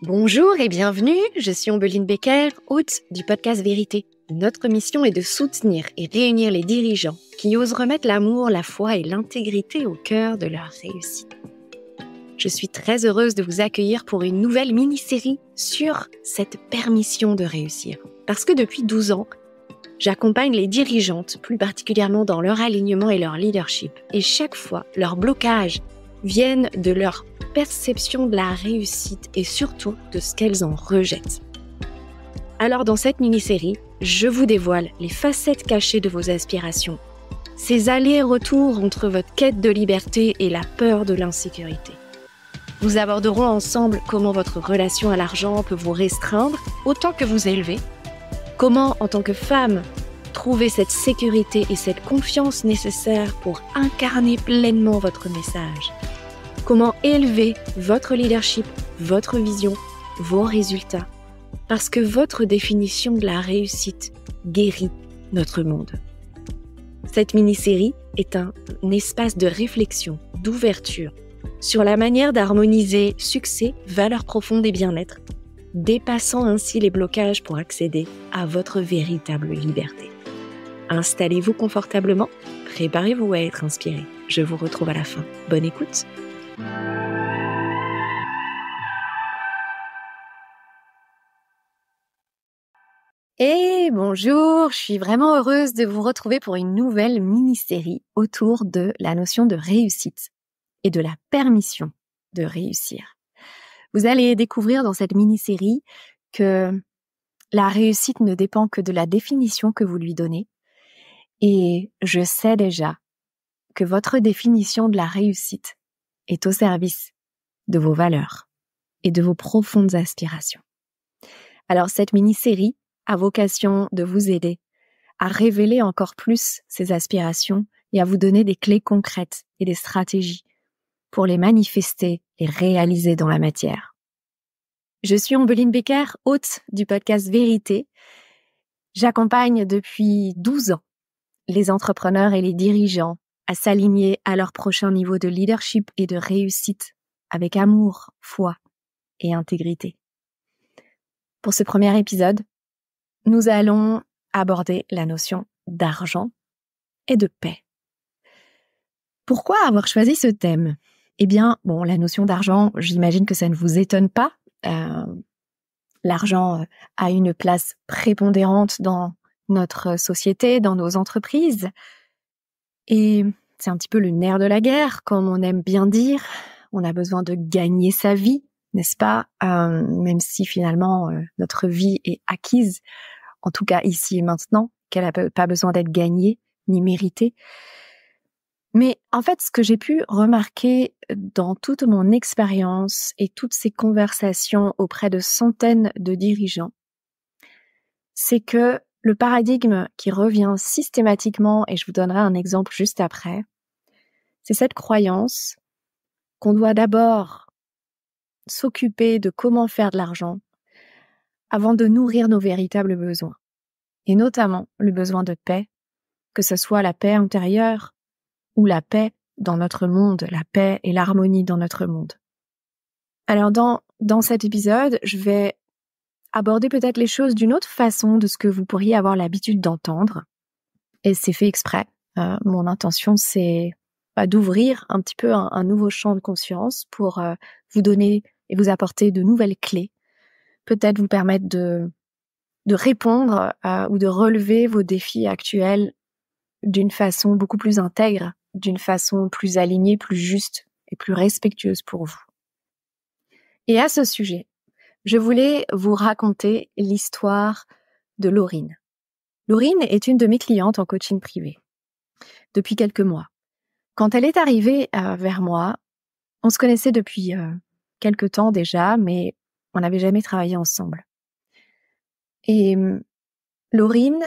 Bonjour et bienvenue, je suis Ombeline Becker, hôte du podcast Vérité. Notre mission est de soutenir et réunir les dirigeants qui osent remettre l'amour, la foi et l'intégrité au cœur de leur réussite. Je suis très heureuse de vous accueillir pour une nouvelle mini-série sur cette permission de réussir. Parce que depuis 12 ans, j'accompagne les dirigeantes, plus particulièrement dans leur alignement et leur leadership. Et chaque fois, leurs blocages viennent de leur perception de la réussite et surtout de ce qu'elles en rejettent. Alors dans cette mini-série, je vous dévoile les facettes cachées de vos aspirations, ces allers-retours entre votre quête de liberté et la peur de l'insécurité. Nous aborderons ensemble comment votre relation à l'argent peut vous restreindre autant que vous élever, comment en tant que femme, trouver cette sécurité et cette confiance nécessaires pour incarner pleinement votre message. Comment élever votre leadership, votre vision, vos résultats. Parce que votre définition de la réussite guérit notre monde. Cette mini-série est un espace de réflexion, d'ouverture, sur la manière d'harmoniser succès, valeurs profondes et bien-être, dépassant ainsi les blocages pour accéder à votre véritable liberté. Installez-vous confortablement, préparez-vous à être inspiré. Je vous retrouve à la fin. Bonne écoute. Et bonjour, je suis vraiment heureuse de vous retrouver pour une nouvelle mini-série autour de la notion de réussite et de la permission de réussir. Vous allez découvrir dans cette mini-série que la réussite ne dépend que de la définition que vous lui donnez. Et je sais déjà que votre définition de la réussite est au service de vos valeurs et de vos profondes aspirations. Alors cette mini-série a vocation de vous aider à révéler encore plus ces aspirations et à vous donner des clés concrètes et des stratégies pour les manifester et réaliser dans la matière. Je suis Ombeline Becker, hôte du podcast Vérité. J'accompagne depuis 12 ans les entrepreneurs et les dirigeants à s'aligner à leur prochain niveau de leadership et de réussite avec amour, foi et intégrité. Pour ce premier épisode, nous allons aborder la notion d'argent et de paix. Pourquoi avoir choisi ce thème ? Eh bien, la notion d'argent, j'imagine que ça ne vous étonne pas. L'argent a une place prépondérante dans notre société, dans nos entreprises. Et c'est un petit peu le nerf de la guerre, comme on aime bien dire. On a besoin de gagner sa vie, n'est-ce pas ? Même si finalement notre vie est acquise, en tout cas ici et maintenant, qu'elle n'a pas besoin d'être gagnée ni méritée. Mais en fait, ce que j'ai pu remarquer dans toute mon expérience et toutes ces conversations auprès de centaines de dirigeants, c'est que le paradigme qui revient systématiquement, et je vous donnerai un exemple juste après, c'est cette croyance qu'on doit d'abord s'occuper de comment faire de l'argent avant de nourrir nos véritables besoins. Et notamment le besoin de paix, que ce soit la paix intérieure ou la paix dans notre monde, la paix et l'harmonie dans notre monde. Alors dans cet épisode, je vais aborder peut-être les choses d'une autre façon de ce que vous pourriez avoir l'habitude d'entendre. Et c'est fait exprès. Mon intention, c'est d'ouvrir un petit peu un nouveau champ de conscience pour vous donner et vous apporter de nouvelles clés, peut-être vous permettre de répondre ou de relever vos défis actuels d'une façon beaucoup plus intègre, d'une façon plus alignée, plus juste et plus respectueuse pour vous. Et à ce sujet, je voulais vous raconter l'histoire de Laurine. Laurine est une de mes clientes en coaching privé depuis quelques mois. Quand elle est arrivée vers moi, on se connaissait depuis quelques temps déjà, mais on n'avait jamais travaillé ensemble. Et Laurine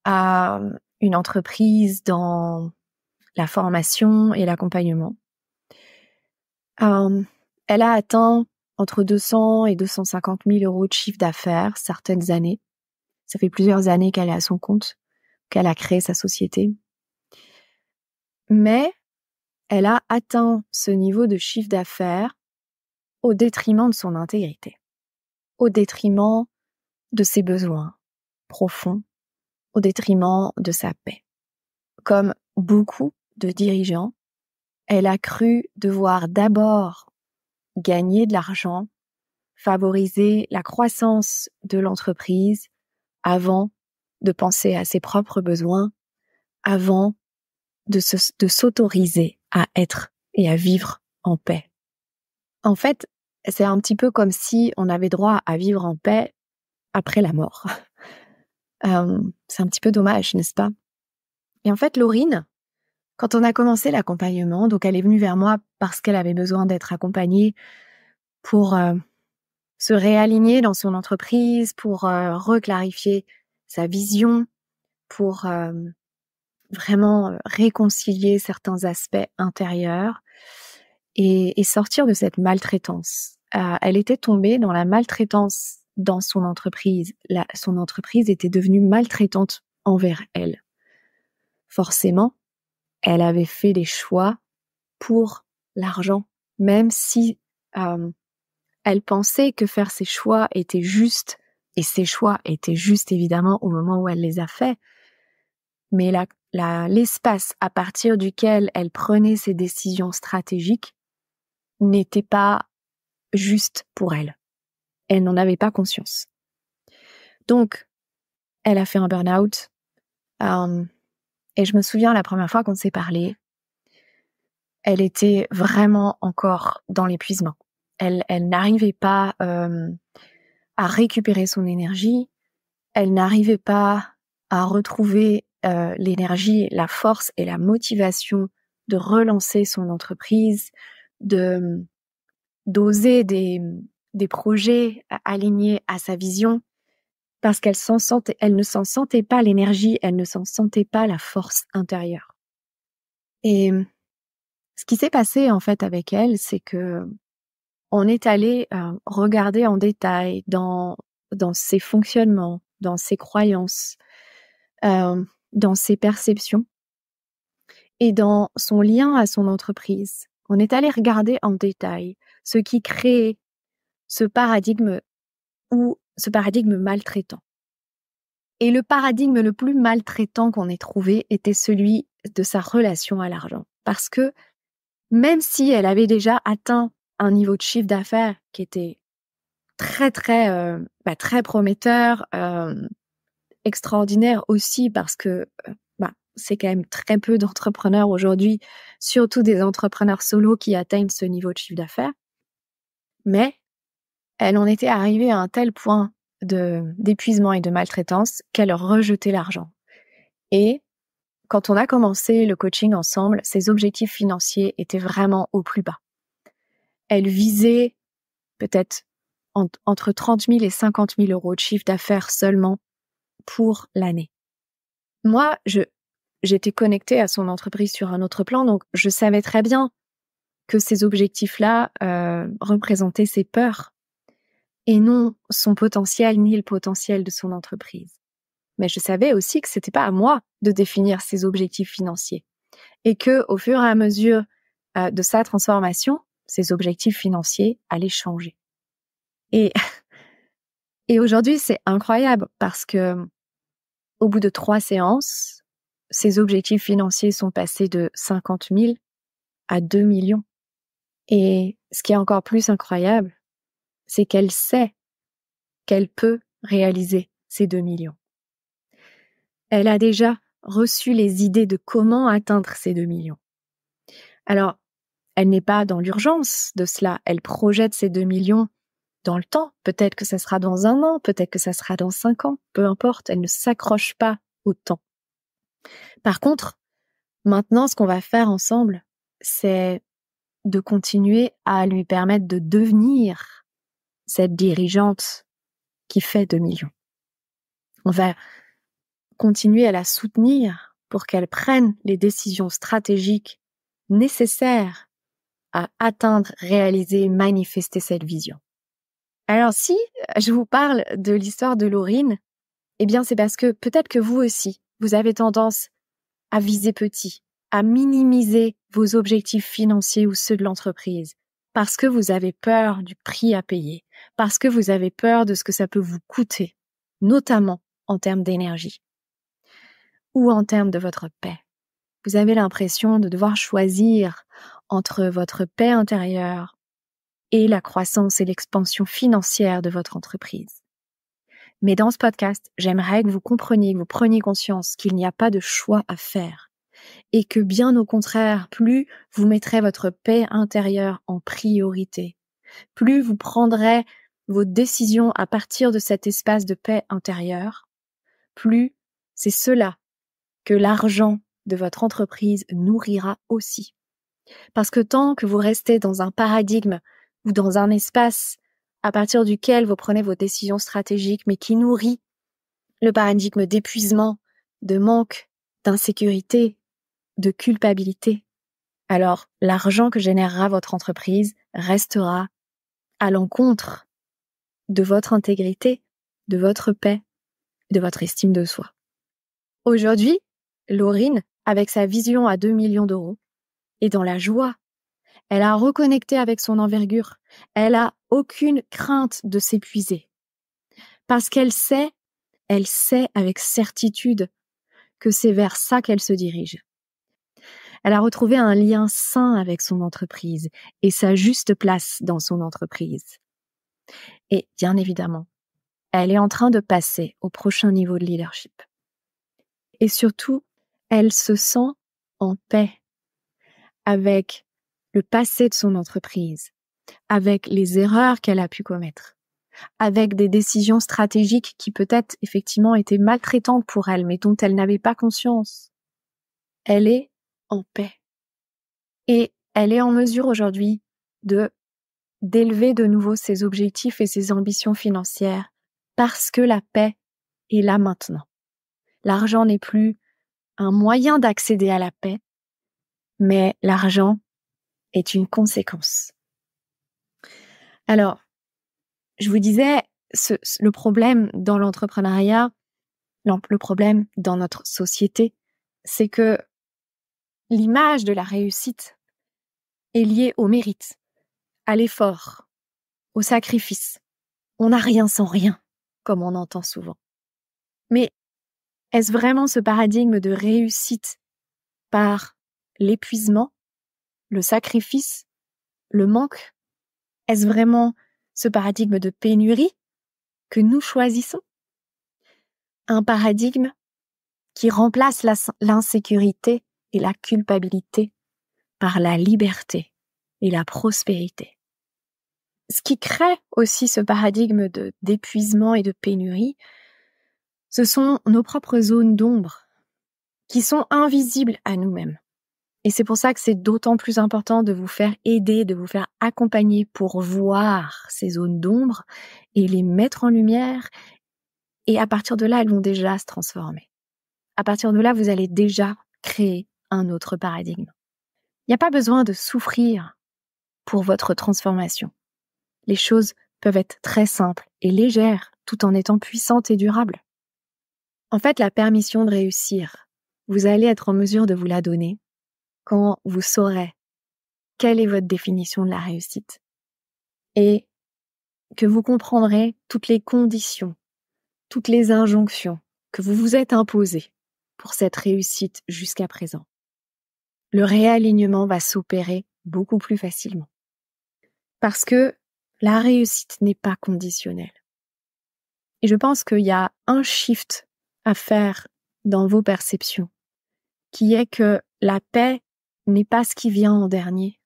a une entreprise dans la formation et l'accompagnement. Elle a atteint entre 200 et 250 000 euros de chiffre d'affaires certaines années. Ça fait plusieurs années qu'elle est à son compte, qu'elle a créé sa société. Mais elle a atteint ce niveau de chiffre d'affaires au détriment de son intégrité. au détriment de ses besoins profonds, au détriment de sa paix. Comme beaucoup de dirigeants, elle a cru devoir d'abord gagner de l'argent, favoriser la croissance de l'entreprise avant de penser à ses propres besoins, avant de s'autoriser à être et à vivre en paix. En fait, c'est un petit peu comme si on avait droit à vivre en paix après la mort. C'est un petit peu dommage, n'est-ce pas? Et en fait, Laurine, quand on a commencé l'accompagnement, donc elle est venue vers moi parce qu'elle avait besoin d'être accompagnée pour se réaligner dans son entreprise, pour reclarifier sa vision, pour vraiment réconcilier certains aspects intérieurs et sortir de cette maltraitance. Elle était tombée dans la maltraitance dans son entreprise. Son entreprise était devenue maltraitante envers elle. Forcément, elle avait fait des choix pour l'argent, même si elle pensait que faire ses choix était juste, et ses choix étaient justes évidemment au moment où elle les a faits, mais l'espace à partir duquel elle prenait ses décisions stratégiques n'était pas juste pour elle. Elle n'en avait pas conscience. Donc, elle a fait un burn-out, et je me souviens la première fois qu'on s'est parlé, elle était vraiment encore dans l'épuisement. Elle n'arrivait pas à récupérer son énergie, elle n'arrivait pas à retrouver l'énergie, la force et la motivation de relancer son entreprise, d'oser des projets alignés à sa vision, parce elle ne s'en sentait pas l'énergie, elle ne s'en sentait pas la force intérieure. Et ce qui s'est passé en fait avec elle, c'est que on est allé regarder en détail dans ses fonctionnements, dans ses croyances, dans ses perceptions et dans son lien à son entreprise. On est allé regarder en détail ce qui créait ce paradigme maltraitant. Et le paradigme le plus maltraitant qu'on ait trouvé était celui de sa relation à l'argent. Parce que même si elle avait déjà atteint un niveau de chiffre d'affaires qui était très prometteur, extraordinaire aussi parce que c'est quand même très peu d'entrepreneurs aujourd'hui, surtout des entrepreneurs solos qui atteignent ce niveau de chiffre d'affaires. Mais elle en était arrivée à un tel point d'épuisement et de maltraitance qu'elle rejetait l'argent. Et quand on a commencé le coaching ensemble, ses objectifs financiers étaient vraiment au plus bas. Elle visait peut-être entre 30 000 et 50 000 euros de chiffre d'affaires seulement pour l'année. Moi, j'étais connectée à son entreprise sur un autre plan, donc je savais très bien que ces objectifs-là représentaient ses peurs et non son potentiel ni le potentiel de son entreprise. Mais je savais aussi que c'était pas à moi de définir ses objectifs financiers et que au fur et à mesure de sa transformation, ses objectifs financiers allaient changer. Et aujourd'hui, c'est incroyable parce que au bout de 3 séances, ses objectifs financiers sont passés de 50 000 à 2 millions. Et ce qui est encore plus incroyable, c'est qu'elle sait qu'elle peut réaliser ces 2 millions. Elle a déjà reçu les idées de comment atteindre ces 2 millions. Alors, elle n'est pas dans l'urgence de cela. Elle projette ces 2 millions dans le temps. Peut-être que ça sera dans 1 an, peut-être que ça sera dans 5 ans. Peu importe, elle ne s'accroche pas au temps. Par contre, maintenant, ce qu'on va faire ensemble, c'est de continuer à lui permettre de devenir cette dirigeante qui fait 2 millions. On va continuer à la soutenir pour qu'elle prenne les décisions stratégiques nécessaires à atteindre, réaliser, manifester cette vision. Alors si je vous parle de l'histoire de Laurine, eh bien c'est parce que peut-être que vous aussi, vous avez tendance à viser petit, à minimiser vos objectifs financiers ou ceux de l'entreprise, parce que vous avez peur du prix à payer, parce que vous avez peur de ce que ça peut vous coûter, notamment en termes d'énergie ou en termes de votre paix. Vous avez l'impression de devoir choisir entre votre paix intérieure et la croissance et l'expansion financière de votre entreprise. Mais dans ce podcast, j'aimerais que vous compreniez, que vous preniez conscience qu'il n'y a pas de choix à faire et que bien au contraire, plus vous mettrez votre paix intérieure en priorité, plus vous prendrez vos décisions à partir de cet espace de paix intérieure, plus c'est cela que l'argent de votre entreprise nourrira aussi. Parce que tant que vous restez dans un paradigme ou dans un espace à partir duquel vous prenez vos décisions stratégiques, mais qui nourrit le paradigme d'épuisement, de manque, d'insécurité, de culpabilité, alors l'argent que générera votre entreprise restera à l'encontre de votre intégrité, de votre paix, de votre estime de soi. Aujourd'hui, Laurine, avec sa vision à 2 millions d'euros, est dans la joie. Elle a reconnecté avec son envergure. Elle a aucune crainte de s'épuiser. Parce qu'elle sait avec certitude que c'est vers ça qu'elle se dirige. Elle a retrouvé un lien sain avec son entreprise et sa juste place dans son entreprise. Et bien évidemment, elle est en train de passer au prochain niveau de leadership. Et surtout, elle se sent en paix avec le passé de son entreprise, avec les erreurs qu'elle a pu commettre, avec des décisions stratégiques qui peut-être effectivement étaient maltraitantes pour elle, mais dont elle n'avait pas conscience. Elle est en paix. Et elle est en mesure aujourd'hui d'élever de nouveau ses objectifs et ses ambitions financières parce que la paix est là maintenant. L'argent n'est plus un moyen d'accéder à la paix, mais l'argent est une conséquence. Alors, je vous disais, le problème dans l'entrepreneuriat, le problème dans notre société, c'est que l'image de la réussite est liée au mérite, à l'effort, au sacrifice. On n'a rien sans rien, comme on entend souvent. Mais est-ce vraiment ce paradigme de réussite par l'épuisement, le sacrifice, le manque? Est-ce vraiment ce paradigme de pénurie que nous choisissons? Un paradigme qui remplace l'insécurité et la culpabilité par la liberté et la prospérité. Ce qui crée aussi ce paradigme d'épuisement et de pénurie, ce sont nos propres zones d'ombre qui sont invisibles à nous-mêmes. Et c'est pour ça que c'est d'autant plus important de vous faire aider, de vous faire accompagner pour voir ces zones d'ombre et les mettre en lumière. Et à partir de là, elles vont déjà se transformer. À partir de là, vous allez déjà créer un autre paradigme. Il n'y a pas besoin de souffrir pour votre transformation. Les choses peuvent être très simples et légères tout en étant puissantes et durables. En fait, la permission de réussir, vous allez être en mesure de vous la donner quand vous saurez quelle est votre définition de la réussite et que vous comprendrez toutes les conditions, toutes les injonctions que vous vous êtes imposées pour cette réussite jusqu'à présent. Le réalignement va s'opérer beaucoup plus facilement. Parce que la réussite n'est pas conditionnelle. Et je pense qu'il y a un shift à faire dans vos perceptions, qui est que la paix n'est pas ce qui vient en dernier,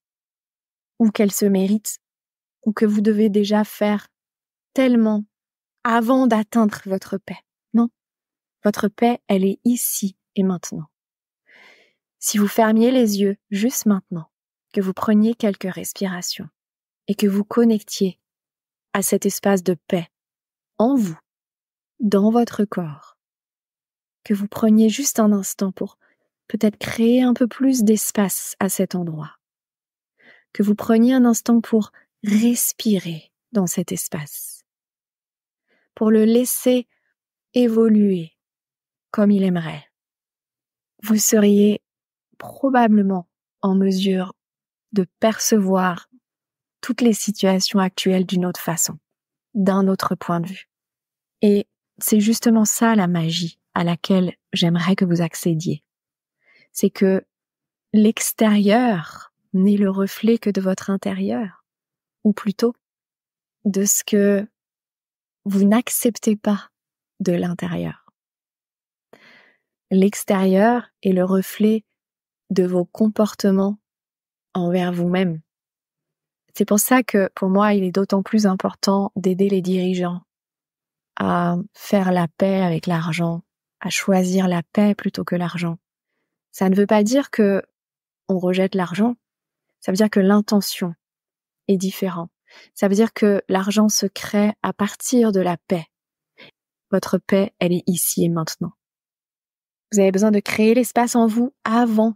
ou qu'elle se mérite, ou que vous devez déjà faire tellement avant d'atteindre votre paix. Non, votre paix, elle est ici et maintenant. Si vous fermiez les yeux juste maintenant, que vous preniez quelques respirations et que vous connectiez à cet espace de paix en vous, dans votre corps, que vous preniez juste un instant pour peut-être créer un peu plus d'espace à cet endroit, que vous preniez un instant pour respirer dans cet espace, pour le laisser évoluer comme il aimerait, vous seriez probablement en mesure de percevoir toutes les situations actuelles d'une autre façon, d'un autre point de vue. Et c'est justement ça la magie à laquelle j'aimerais que vous accédiez. C'est que l'extérieur n'est le reflet que de votre intérieur, ou plutôt de ce que vous n'acceptez pas de l'intérieur. L'extérieur est le reflet de vos comportements envers vous-même. C'est pour ça que, pour moi, il est d'autant plus important d'aider les dirigeants à faire la paix avec l'argent, à choisir la paix plutôt que l'argent. Ça ne veut pas dire que on rejette l'argent, ça veut dire que l'intention est différente. Ça veut dire que l'argent se crée à partir de la paix. Votre paix, elle est ici et maintenant. Vous avez besoin de créer l'espace en vous avant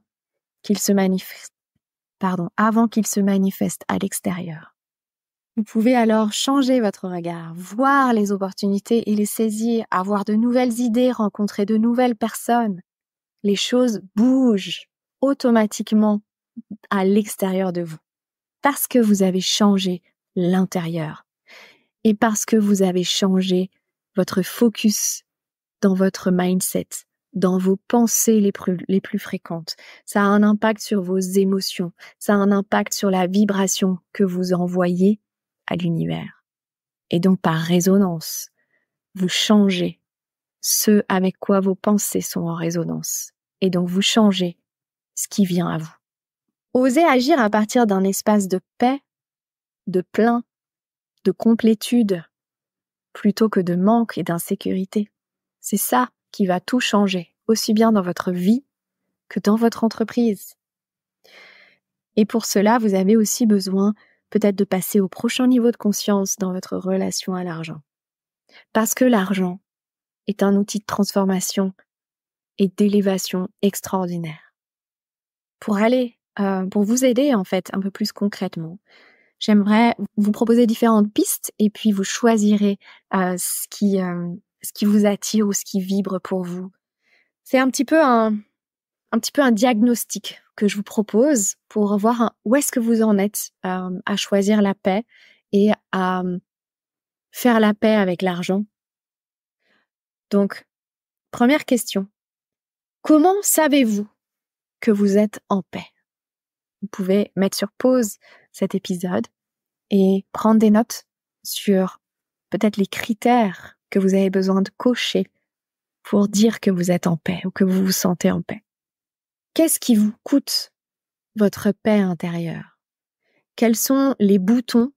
qu'il se manifeste. Avant qu'il se manifeste à l'extérieur. Vous pouvez alors changer votre regard, voir les opportunités et les saisir, avoir de nouvelles idées, rencontrer de nouvelles personnes. Les choses bougent automatiquement à l'extérieur de vous. Parce que vous avez changé l'intérieur. Et parce que vous avez changé votre focus dans votre mindset, dans vos pensées les plus fréquentes. Ça a un impact sur vos émotions. Ça a un impact sur la vibration que vous envoyez à l'univers. Et donc, par résonance, vous changez ce avec quoi vos pensées sont en résonance. Et donc, vous changez ce qui vient à vous. Osez agir à partir d'un espace de paix, de plein, de complétude, plutôt que de manque et d'insécurité. C'est ça qui va tout changer, aussi bien dans votre vie que dans votre entreprise. Et pour cela, vous avez aussi besoin peut-être de passer au prochain niveau de conscience dans votre relation à l'argent. Parce que l'argent est un outil de transformation et d'élévation extraordinaire. Pour vous aider en fait un peu plus concrètement, j'aimerais vous proposer différentes pistes et puis vous choisirez ce qui vous attire ou ce qui vibre pour vous. C'est un petit peu un diagnostic que je vous propose pour voir où est-ce que vous en êtes à choisir la paix et à faire la paix avec l'argent. Donc, première question. Comment savez-vous que vous êtes en paix? Vous pouvez mettre sur pause cet épisode et prendre des notes sur peut-être les critères que vous avez besoin de cocher pour dire que vous êtes en paix ou que vous vous sentez en paix. Qu'est-ce qui vous coûte votre paix intérieure? Quels sont les boutons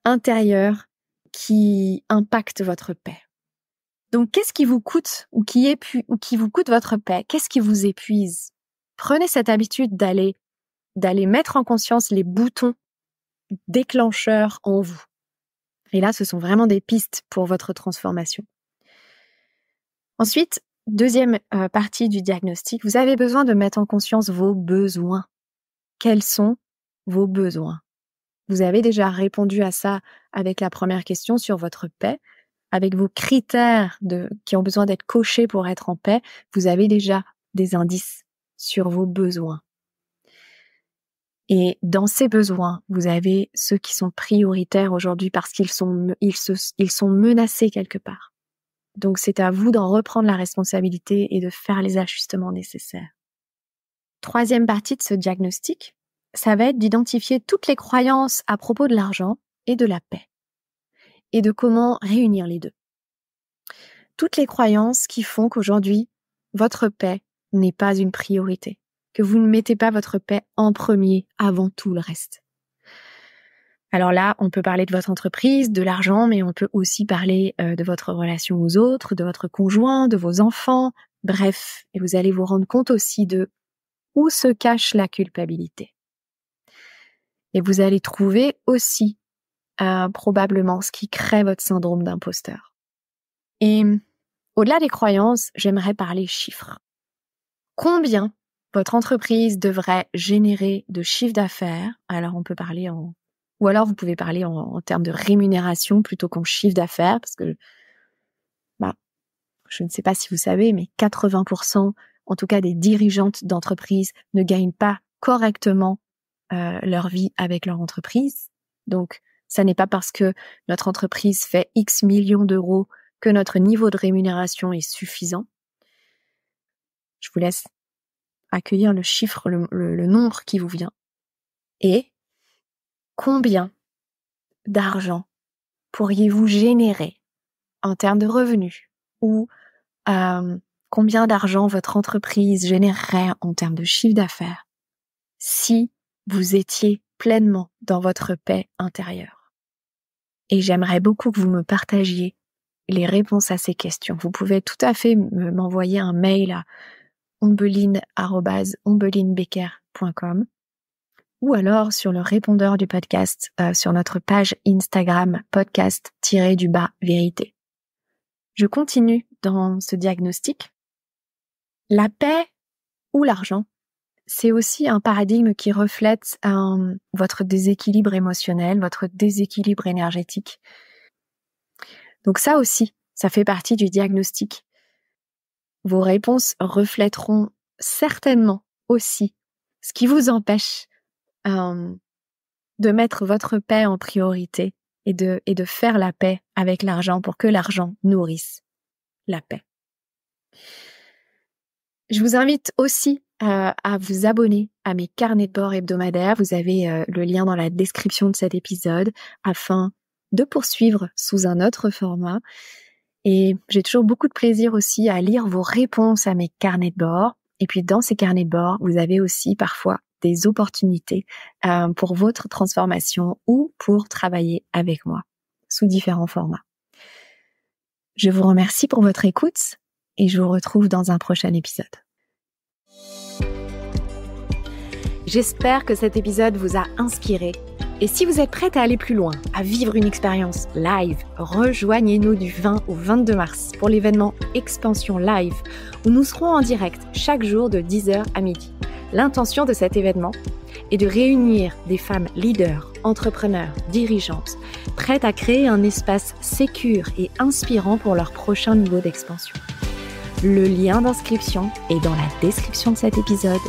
intérieurs qui impactent votre paix? Donc, qu'est-ce qui vous coûte ou qui vous coûte votre paix? Qu'est-ce qui vous épuise? Prenez cette habitude d'aller mettre en conscience les boutons déclencheurs en vous. Et là, ce sont vraiment des pistes pour votre transformation. Ensuite, deuxième partie du diagnostic, vous avez besoin de mettre en conscience vos besoins. Quels sont vos besoins? Vous avez déjà répondu à ça avec la première question sur votre paix. Avec vos critères qui ont besoin d'être cochés pour être en paix, vous avez déjà des indices sur vos besoins. Et dans ces besoins, vous avez ceux qui sont prioritaires aujourd'hui parce qu'ils sont menacés quelque part. Donc c'est à vous d'en reprendre la responsabilité et de faire les ajustements nécessaires. Troisième partie de ce diagnostic, ça va être d'identifier toutes les croyances à propos de l'argent et de la paix. Et de comment réunir les deux. Toutes les croyances qui font qu'aujourd'hui, votre paix n'est pas une priorité, que vous ne mettez pas votre paix en premier avant tout le reste. Alors là, on peut parler de votre entreprise, de l'argent, mais on peut aussi parler de votre relation aux autres, de votre conjoint, de vos enfants, bref, et vous allez vous rendre compte aussi de où se cache la culpabilité. Et vous allez trouver aussi probablement ce qui crée votre syndrome d'imposteur. Et au-delà des croyances, j'aimerais parler chiffres. Combien votre entreprise devrait générer de chiffre d'affaires? Alors on peut parler ou alors vous pouvez parler en termes de rémunération plutôt qu'en chiffre d'affaires, parce que je ne sais pas si vous savez, mais 80% en tout cas des dirigeantes d'entreprises ne gagnent pas correctement leur vie avec leur entreprise. Donc, ça n'est pas parce que notre entreprise fait X millions d'euros que notre niveau de rémunération est suffisant. Je vous laisse accueillir le chiffre, le nombre qui vous vient. Et combien d'argent pourriez-vous générer en termes de revenus ou combien d'argent votre entreprise générerait en termes de chiffre d'affaires si vous étiez pleinement dans votre paix intérieure? Et j'aimerais beaucoup que vous me partagiez les réponses à ces questions. Vous pouvez tout à fait m'envoyer un mail à ombeline@ombelinbecker.com ou alors sur le répondeur du podcast sur notre page Instagram podcast-vérité. Je continue dans ce diagnostic. La paix ou l'argent, c'est aussi un paradigme qui reflète votre déséquilibre émotionnel, votre déséquilibre énergétique. Donc ça aussi, ça fait partie du diagnostic. Vos réponses reflèteront certainement aussi ce qui vous empêche de mettre votre paix en priorité et de faire la paix avec l'argent pour que l'argent nourrisse la paix. Je vous invite aussi à vous abonner à mes carnets de bord hebdomadaires. Vous avez le lien dans la description de cet épisode afin de poursuivre sous un autre format. Et j'ai toujours beaucoup de plaisir aussi à lire vos réponses à mes carnets de bord. Et puis dans ces carnets de bord, vous avez aussi parfois des opportunités pour votre transformation ou pour travailler avec moi sous différents formats. Je vous remercie pour votre écoute et je vous retrouve dans un prochain épisode. J'espère que cet épisode vous a inspiré. Et si vous êtes prête à aller plus loin, à vivre une expérience live, rejoignez-nous du 20 au 22 mars pour l'événement Expansion Live, où nous serons en direct chaque jour de 10h à midi. L'intention de cet événement est de réunir des femmes leaders, entrepreneurs, dirigeantes, prêtes à créer un espace sécure et inspirant pour leur prochain niveau d'expansion. Le lien d'inscription est dans la description de cet épisode